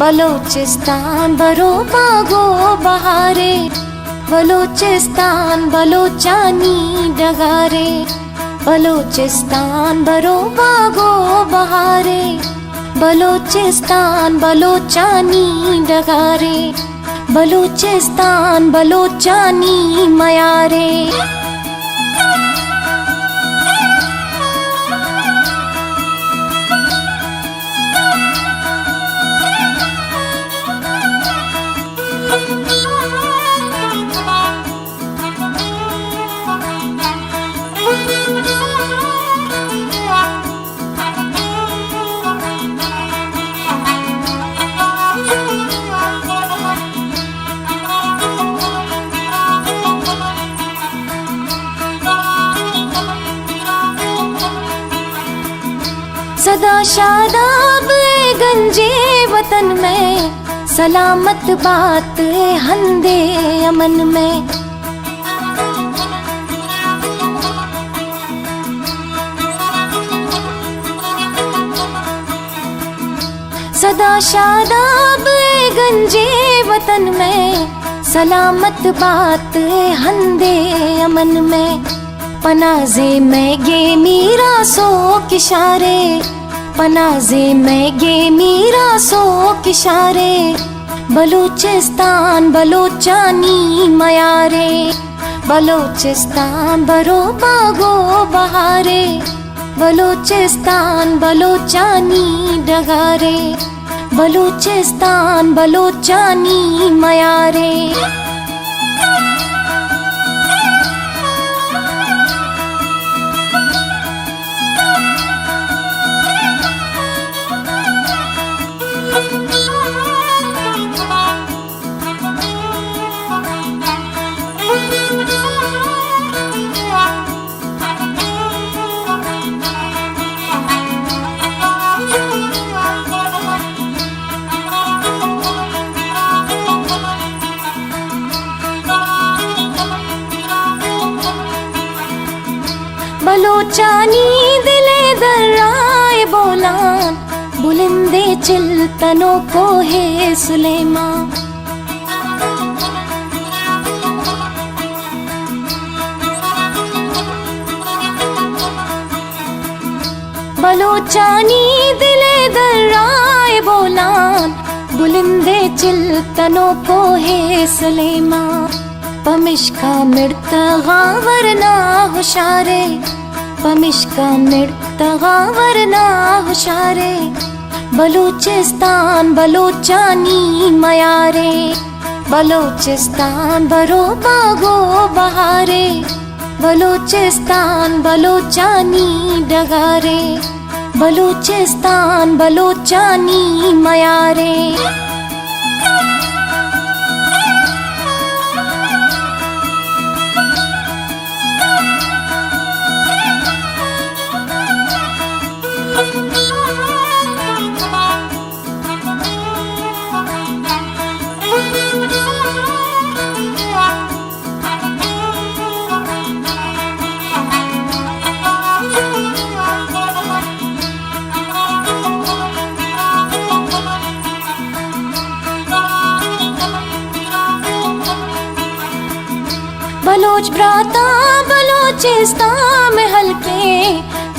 बलोचिस्तान भरो बागो बहारे, बलोचिस्तान बलोचानी डगारे, बलोचिस्तान भरो बागो बहारे, बलोचिस्तान बलोचानी डगारे, बलूचिस्तान बलोचानी मयारे। सदा शादाब गंजे वतन में, सलामत बात हंदे अमन में। सदा शादाब गंजे वतन में, सलामत बात हंदे अमन में। पनाज़े में गे मीरा सो किशारे, पनाज़े में गे मीरा सो किशारे, बलूचिस्तान बलोचानी मयारे, बलूचिस्तान भरो बागो बहारे, बलूचिस्तान बलोचानी डगारे, बलूचिस्तान बलोचानी मयारे। बलोचानी दिले दर्राए बोलान, बुलंदे चिल्तनों को है सुलेमान। बलोचानी दिले दर्राए बोलान, बुलंदे चिल्तनों को है सुलेमान। पमिश्का मिर्तगा वरना हुशारे, पमिश्का मिर्तगा वरना हुशारे, बलूचिस्तान बलोचानी मयारे, बलूचिस्तान भरो बागो बहारे, बलूचिस्तान बलोचानी डगारे, बलूचिस्तान बलोचानी मयारे। बलोच भ्राता बलोचिस्तान में हल्के,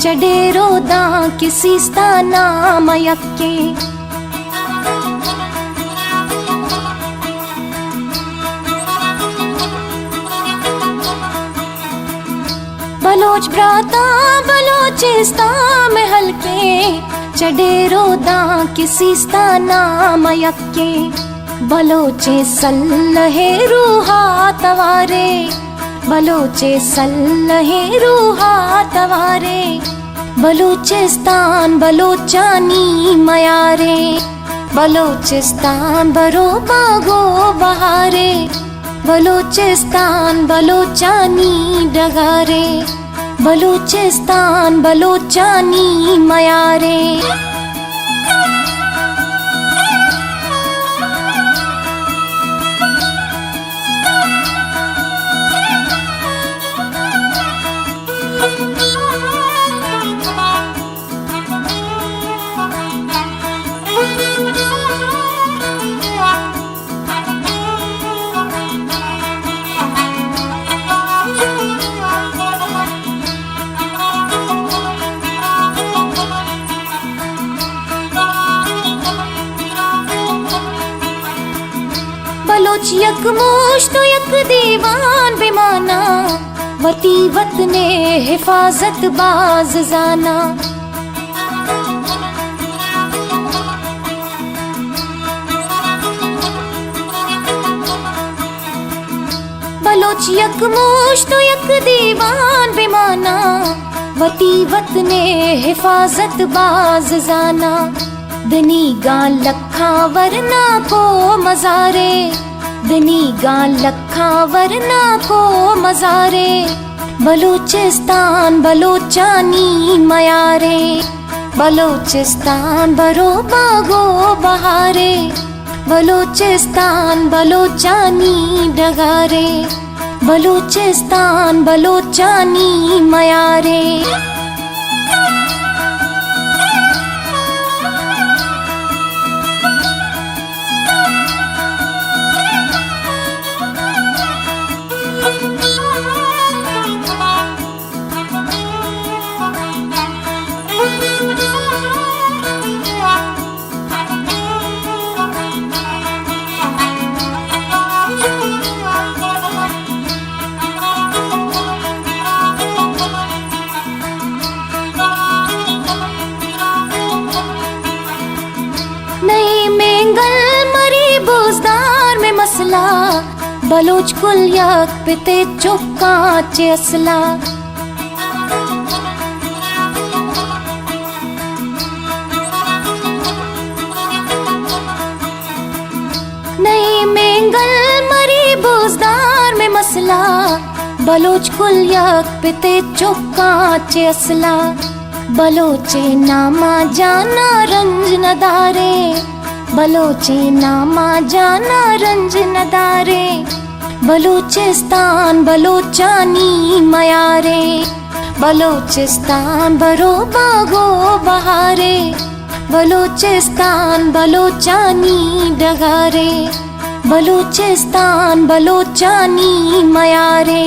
चढ़े रोदा किसी स्ताना मयक्के। बलोच भ्राता बलोचिस्तान में हल्के, चढ़े रोदा किसी स्ताना मयक्के। बलोचे सल्लहे रूहा तवारे, बलोचे सल्लहे रूहा तवारे, बलूचिस्तान बलोचानी मयारे, बलूचिस्तान भरो बागो बहारे, बलूचिस्तान बलोचानी डगारे, बलूचिस्तान बलोचानी मयारे। यकमोश तो यक दीवान बेमाना, वती वतने हिफाजत बाज जाना। बलोच यकमोश तो यक दीवान बेमाना, वती वतने हिफाजत बाज जाना। दनी गां लखा वरना को मजारे, दनी गां लखा वरना को मजारे। बलूचिस्तान बलोचानी मयारे, बलूचिस्तान बरो बागो बहारे। बलूचिस्तान बलोचानी डगारे, बलूचिस्तान बलोचानी मयारे। नई मेंगल मरी बोजदार में मसला, बलोच कुल यक पिते चुपका चे असला। नई मेंगल मरी बोजदार में मसला, बलोच कुल यक पिते चुपका चे असला। बलोचे नामा जाना रंज नदारे, बलोचे नामा जाना रंज नदारे। बलूचिस्तान बलोचानी मयारे, बलूचिस्तान बरो बागो बहारे। बलूचिस्तान बलोचानी डगारे, बलूचिस्तान बलोचानी मयारे।